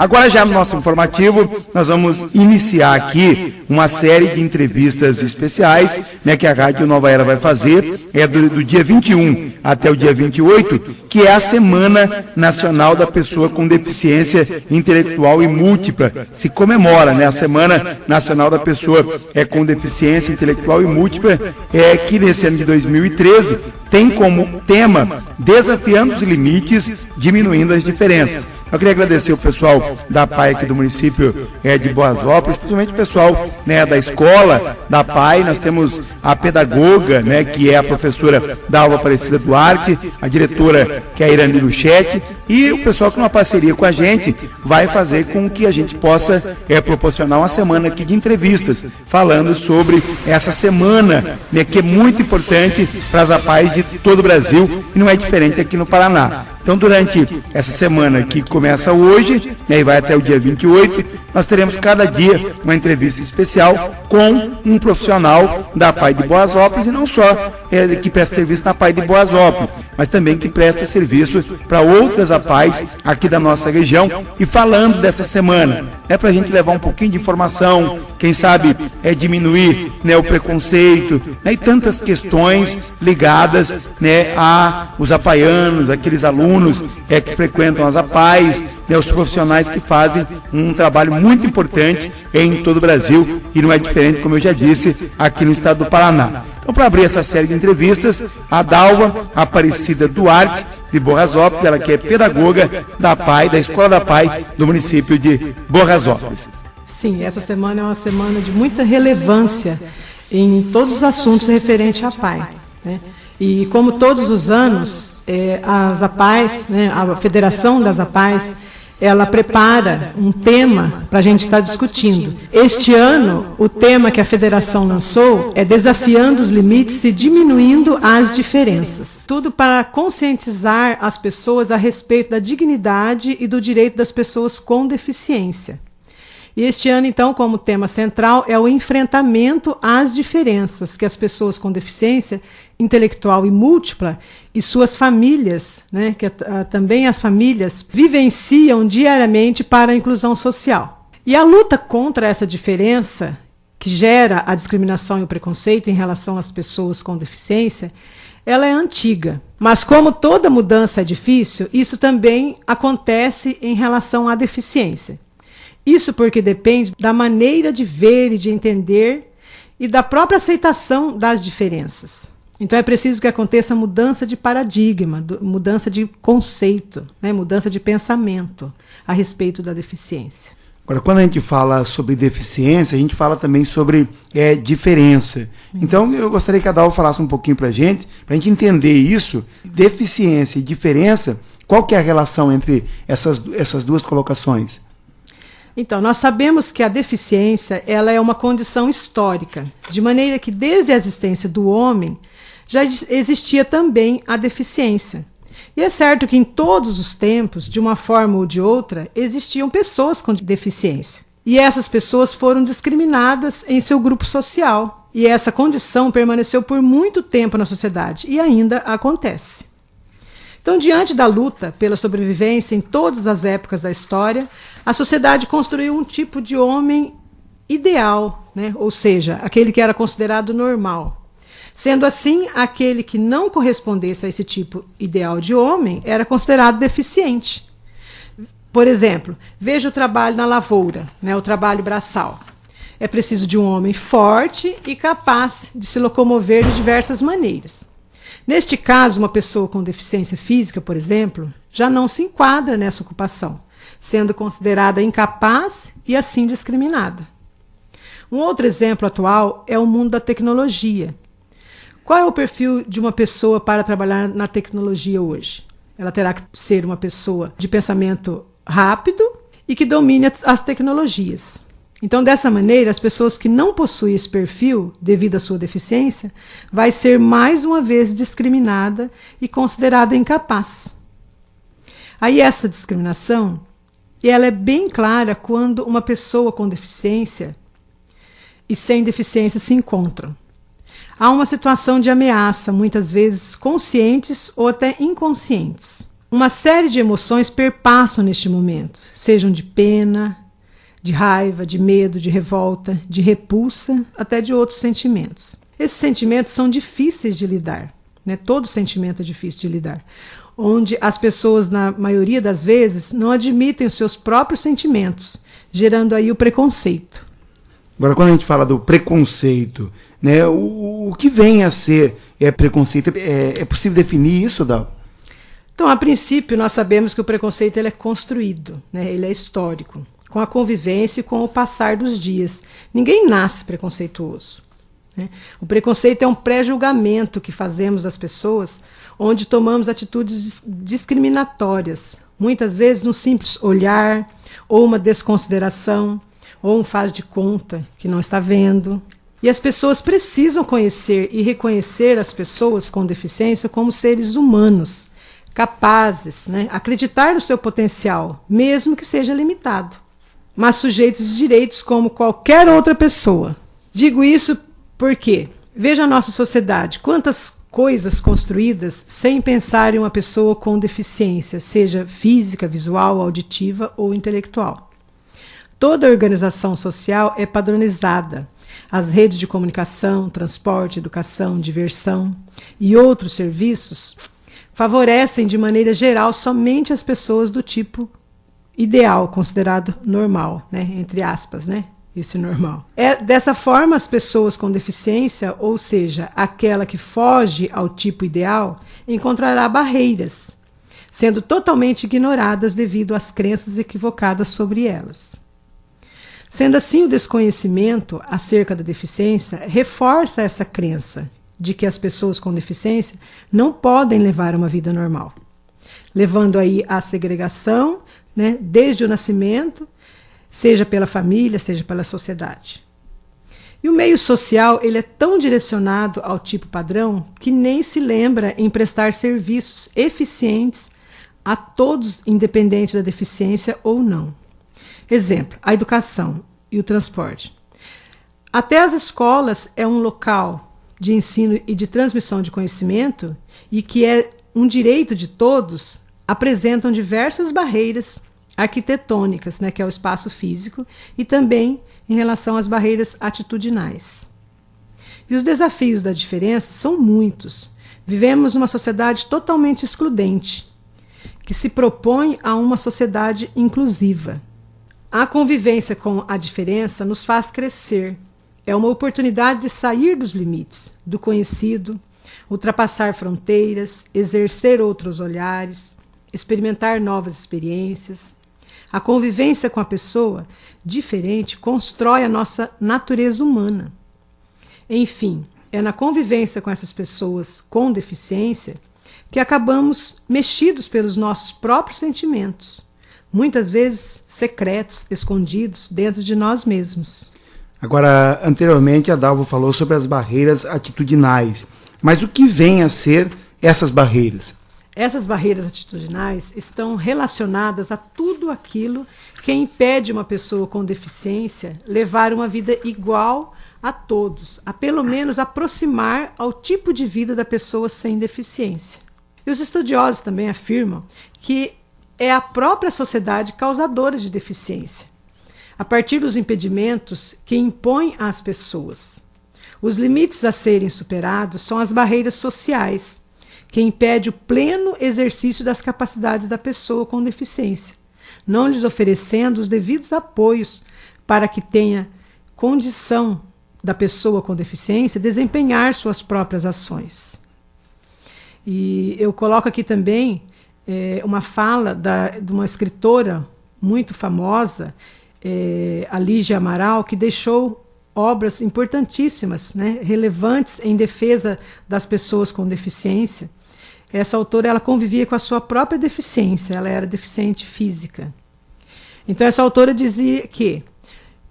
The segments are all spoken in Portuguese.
Agora já no nosso informativo, nós vamos iniciar aqui uma série de entrevistas especiais, né, que a Rádio Nova Era vai fazer, do dia 21 até o dia 28, que é a Semana Nacional da Pessoa com Deficiência Intelectual e Múltipla. Se comemora, né, a Semana Nacional da Pessoa com Deficiência Intelectual e Múltipla, que nesse ano de 2013 tem como tema Desafiando os Limites, Diminuindo as Diferenças. Eu queria agradecer o pessoal da PAI aqui do município de Boasópolis, principalmente o pessoal, né, da escola da PAI. Nós temos a pedagoga, né, que é a professora Dalva Aparecida Duarte, a diretora, que é a Irani Luchetti, e o pessoal que numa parceria com a gente vai fazer com que a gente possa proporcionar uma semana aqui de entrevistas, falando sobre essa semana, né, que é muito importante para as APAIs de todo o Brasil, e não é diferente aqui no Paraná. Então, durante essa semana que começa hoje, né, e vai até o dia 28, nós teremos cada dia uma entrevista especial com um profissional da PAI de Boasópolis, e não só que presta serviço na PAI de Boasópolis, mas também que presta serviço para outras APAIs aqui da nossa região, e falando dessa semana, para a gente levar um pouquinho de informação, quem sabe diminuir, né, o preconceito, né, e tantas questões ligadas, né, aos apaianos, aqueles alunos que frequentam as APAIs, né, os profissionais que fazem um trabalho muito importante em todo o Brasil, e não é diferente, como eu já disse, aqui no estado do Paraná. Então, para abrir essa série de entrevistas, a Dalva Aparecida Duarte, de Boasópolis, ela que é pedagoga da PAI, da Escola da PAI do município de Boasópolis. Sim, essa semana é uma semana de muita relevância em todos os assuntos referentes à PAI, né? E como todos os anos, as APAIs, né, a Federação das APAIs, ela prepara um tema para a gente estar discutindo. Este ano, o tema que a Federação lançou é Desafiando os Limites e Diminuindo as Diferenças. Tudo para conscientizar as pessoas a respeito da dignidade e do direito das pessoas com deficiência. E este ano, então, como tema central, é o enfrentamento às diferenças que as pessoas com deficiência intelectual e múltipla e suas famílias, né, que também as famílias, vivenciam diariamente para a inclusão social. E a luta contra essa diferença, que gera a discriminação e o preconceito em relação às pessoas com deficiência, ela é antiga. Mas como toda mudança é difícil, isso também acontece em relação à deficiência. Isso porque depende da maneira de ver e de entender e da própria aceitação das diferenças. Então é preciso que aconteça mudança de paradigma, mudança de conceito, né, mudança de pensamento a respeito da deficiência. Agora, quando a gente fala sobre deficiência, a gente fala também sobre diferença. Então, eu gostaria que a Dalva falasse um pouquinho para a gente entender isso, deficiência e diferença, qual que é a relação entre essas duas colocações? Então, nós sabemos que a deficiência ela é uma condição histórica, de maneira que desde a existência do homem já existia também a deficiência. E é certo que em todos os tempos, de uma forma ou de outra, existiam pessoas com deficiência. E essas pessoas foram discriminadas em seu grupo social. E essa condição permaneceu por muito tempo na sociedade e ainda acontece. Então, diante da luta pela sobrevivência em todas as épocas da história, a sociedade construiu um tipo de homem ideal, né? Ou seja, aquele que era considerado normal. Sendo assim, aquele que não correspondesse a esse tipo ideal de homem era considerado deficiente. Por exemplo, veja o trabalho na lavoura, né? O trabalho braçal. É preciso de um homem forte e capaz de se locomover de diversas maneiras. Neste caso, uma pessoa com deficiência física, por exemplo, já não se enquadra nessa ocupação, sendo considerada incapaz e assim discriminada. Um outro exemplo atual é o mundo da tecnologia. Qual é o perfil de uma pessoa para trabalhar na tecnologia hoje? Ela terá que ser uma pessoa de pensamento rápido e que domine as tecnologias. Então, dessa maneira, as pessoas que não possuem esse perfil, devido à sua deficiência, vai ser mais uma vez discriminada e considerada incapaz. Aí essa discriminação, ela é bem clara quando uma pessoa com deficiência e sem deficiência se encontram. Há uma situação de ameaça, muitas vezes conscientes ou até inconscientes. Uma série de emoções perpassam neste momento, sejam de pena, de raiva, de medo, de revolta, de repulsa, até de outros sentimentos. Esses sentimentos são difíceis de lidar, né? Todo sentimento é difícil de lidar, onde as pessoas, na maioria das vezes, não admitem os seus próprios sentimentos, gerando aí o preconceito. Agora, quando a gente fala do preconceito, né, o que vem a ser preconceito? É possível definir isso, Dal? Então, a princípio, nós sabemos que o preconceito ele é construído, né? Ele é histórico, com a convivência e com o passar dos dias. Ninguém nasce preconceituoso, né? O preconceito é um pré-julgamento que fazemos das pessoas, onde tomamos atitudes discriminatórias, muitas vezes no simples olhar, ou uma desconsideração, ou um faz de conta que não está vendo. E as pessoas precisam conhecer e reconhecer as pessoas com deficiência como seres humanos, capazes, né, acreditar no seu potencial, mesmo que seja limitado, mas sujeitos de direitos como qualquer outra pessoa. Digo isso porque, veja a nossa sociedade, quantas coisas construídas sem pensar em uma pessoa com deficiência, seja física, visual, auditiva ou intelectual. Toda organização social é padronizada. As redes de comunicação, transporte, educação, diversão e outros serviços favorecem de maneira geral somente as pessoas do tipo ideal, considerado normal, né? Entre aspas, né? Esse normal. Dessa forma, as pessoas com deficiência, ou seja, aquela que foge ao tipo ideal, encontrará barreiras, sendo totalmente ignoradas devido às crenças equivocadas sobre elas. Sendo assim, o desconhecimento acerca da deficiência reforça essa crença de que as pessoas com deficiência não podem levar uma vida normal, levando aí à segregação, né, desde o nascimento, seja pela família, seja pela sociedade. E o meio social ele é tão direcionado ao tipo padrão que nem se lembra em prestar serviços eficientes a todos, independente da deficiência ou não. Exemplo, a educação e o transporte. Até as escolas é um local de ensino e de transmissão de conhecimento e que é um direito de todos, apresentam diversas barreiras arquitetônicas, né, que é o espaço físico, e também em relação às barreiras atitudinais. E os desafios da diferença são muitos. Vivemos numa sociedade totalmente excludente, que se propõe a uma sociedade inclusiva. A convivência com a diferença nos faz crescer. É uma oportunidade de sair dos limites, do conhecido, ultrapassar fronteiras, exercer outros olhares, experimentar novas experiências. A convivência com a pessoa diferente constrói a nossa natureza humana. Enfim, é na convivência com essas pessoas com deficiência que acabamos mexidos pelos nossos próprios sentimentos, muitas vezes secretos, escondidos dentro de nós mesmos. Agora, anteriormente a Dalva falou sobre as barreiras atitudinais, mas o que vem a ser essas barreiras? Essas barreiras atitudinais estão relacionadas a tudo aquilo que impede uma pessoa com deficiência levar uma vida igual a todos, a pelo menos aproximar ao tipo de vida da pessoa sem deficiência. E os estudiosos também afirmam que é a própria sociedade causadora de deficiência, a partir dos impedimentos que impõe às pessoas. Os limites a serem superados são as barreiras sociais, que impedem o pleno exercício das capacidades da pessoa com deficiência, não lhes oferecendo os devidos apoios para que tenha condição da pessoa com deficiência desempenhar suas próprias ações. E eu coloco aqui também uma fala de uma escritora muito famosa, a Lígia Amaral, que deixou obras importantíssimas, né, relevantes em defesa das pessoas com deficiência. Essa autora ela convivia com a sua própria deficiência, ela era deficiente física. Então essa autora dizia que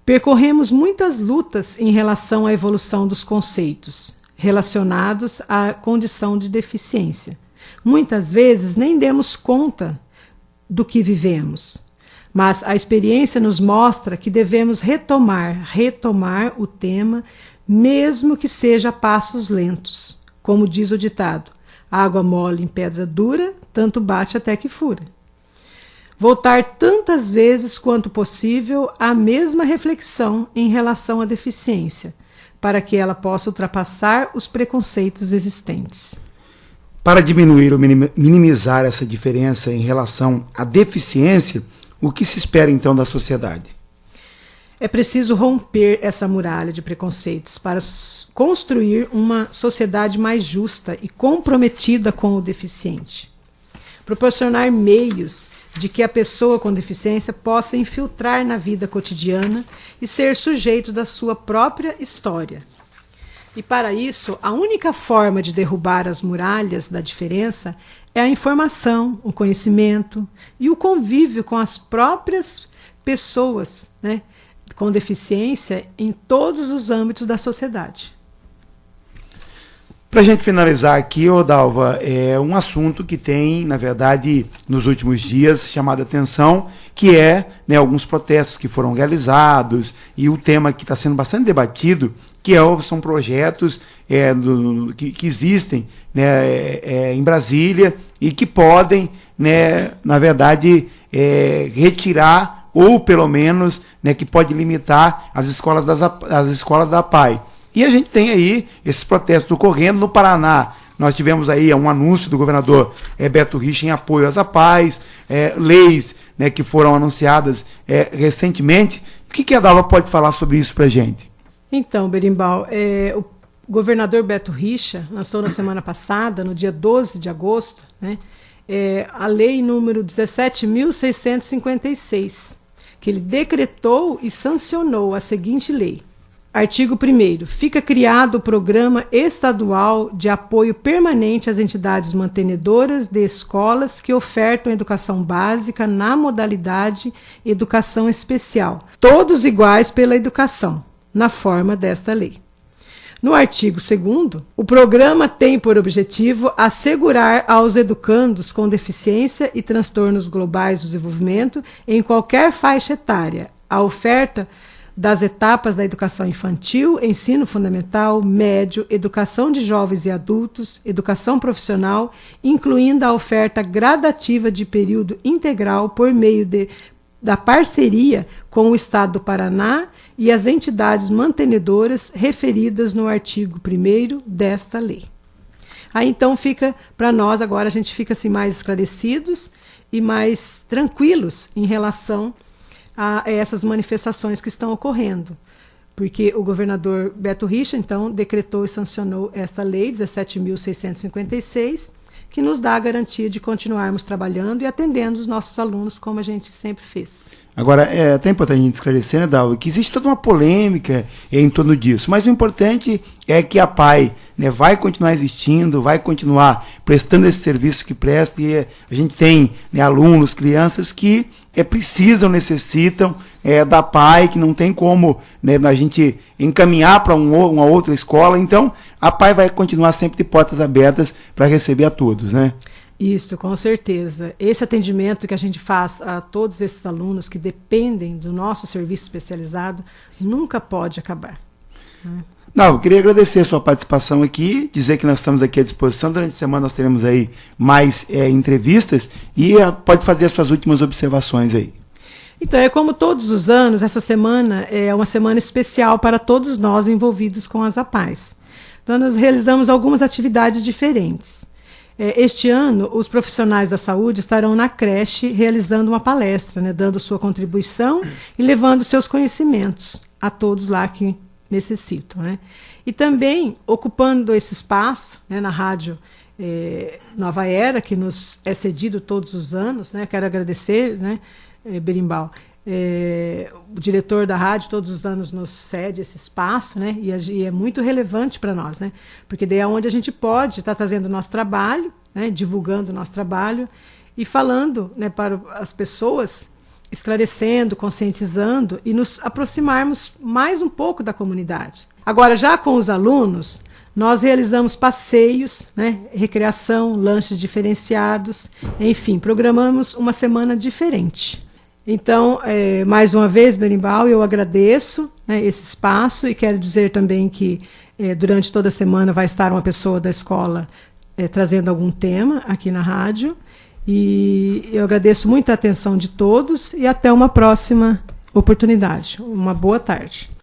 percorremos muitas lutas em relação à evolução dos conceitos relacionados à condição de deficiência. Muitas vezes nem demos conta do que vivemos, mas a experiência nos mostra que devemos retomar o tema, mesmo que seja a passos lentos. Como diz o ditado, Água mole em pedra dura, tanto bate até que fura. Voltar tantas vezes quanto possível à mesma reflexão em relação à deficiência, para que ela possa ultrapassar os preconceitos existentes. Para diminuir ou minimizar essa diferença em relação à deficiência, o que se espera então da sociedade? É preciso romper essa muralha de preconceitos para construir uma sociedade mais justa e comprometida com o deficiente. Proporcionar meios de que a pessoa com deficiência possa infiltrar na vida cotidiana e ser sujeito da sua própria história. E para isso, a única forma de derrubar as muralhas da diferença é a informação, o conhecimento e o convívio com as próprias pessoas, né, com deficiência em todos os âmbitos da sociedade. Para a gente finalizar aqui, Dalva, é um assunto que tem, na verdade, nos últimos dias chamado a atenção, que é, né, alguns protestos que foram realizados e o tema que está sendo bastante debatido, que são projetos que existem, né, em Brasília e que podem, né, na verdade, retirar ou pelo menos, né, que pode limitar as escolas da APAE. E a gente tem aí esses protestos ocorrendo no Paraná. Nós tivemos aí um anúncio do governador Beto Richa em apoio às APAES, leis, né, que foram anunciadas recentemente. O que a Dalva pode falar sobre isso para a gente? Então, Berimbau, o governador Beto Richa lançou na semana passada, no dia 12 de agosto, né, a lei número 17.656, que ele decretou e sancionou a seguinte lei. Artigo 1º. Fica criado o Programa Estadual de Apoio Permanente às Entidades Mantenedoras de Escolas que ofertam educação básica na modalidade Educação Especial, todos iguais pela educação, na forma desta lei. No artigo 2º, o programa tem por objetivo assegurar aos educandos com deficiência e transtornos globais do desenvolvimento, em qualquer faixa etária, a oferta das etapas da educação infantil, ensino fundamental, médio, educação de jovens e adultos, educação profissional, incluindo a oferta gradativa de período integral por meio da parceria com o Estado do Paraná e as entidades mantenedoras referidas no artigo 1º desta lei. Aí então fica, para nós agora, a gente fica assim, mais esclarecidos e mais tranquilos em relação a essas manifestações que estão ocorrendo, porque o governador Beto Richa, então, decretou e sancionou esta lei, 17.656, que nos dá a garantia de continuarmos trabalhando e atendendo os nossos alunos como a gente sempre fez. Agora, é até importante a gente esclarecer, né, Dalva, que existe toda uma polêmica em torno disso, mas o importante é que a APAE, né, vai continuar existindo, vai continuar prestando esse serviço que presta, e a gente tem, né, alunos, crianças que necessitam da APAE, que não tem como, né, a gente encaminhar para uma outra escola, então a APAE vai continuar sempre de portas abertas para receber a todos, né? Isso, com certeza. Esse atendimento que a gente faz a todos esses alunos que dependem do nosso serviço especializado nunca pode acabar. Não, eu queria agradecer a sua participação aqui, dizer que nós estamos aqui à disposição. Durante a semana nós teremos aí mais entrevistas e pode fazer as suas últimas observações aí. Então, como todos os anos, essa semana é uma semana especial para todos nós envolvidos com as APAES. Então, nós realizamos algumas atividades diferentes. Este ano, os profissionais da saúde estarão na creche realizando uma palestra, né, dando sua contribuição e levando seus conhecimentos a todos lá que necessitam, né? E também ocupando esse espaço, né, na rádio Nova Era, que nos é cedido todos os anos, né? Quero agradecer, né, Berimbau, o diretor da rádio todos os anos nos cede esse espaço, né? E é muito relevante para nós, né? Porque daí é onde a gente pode estar trazendo o nosso trabalho, né, divulgando o nosso trabalho e falando, né, para as pessoas, esclarecendo, conscientizando e nos aproximarmos mais um pouco da comunidade. Agora, já com os alunos, nós realizamos passeios, né, recreação, lanches diferenciados, enfim, programamos uma semana diferente. Então, mais uma vez, Berimbau, eu agradeço, né, esse espaço e quero dizer também que durante toda a semana vai estar uma pessoa da escola trazendo algum tema aqui na rádio. E eu agradeço muito a atenção de todos e até uma próxima oportunidade. Uma boa tarde.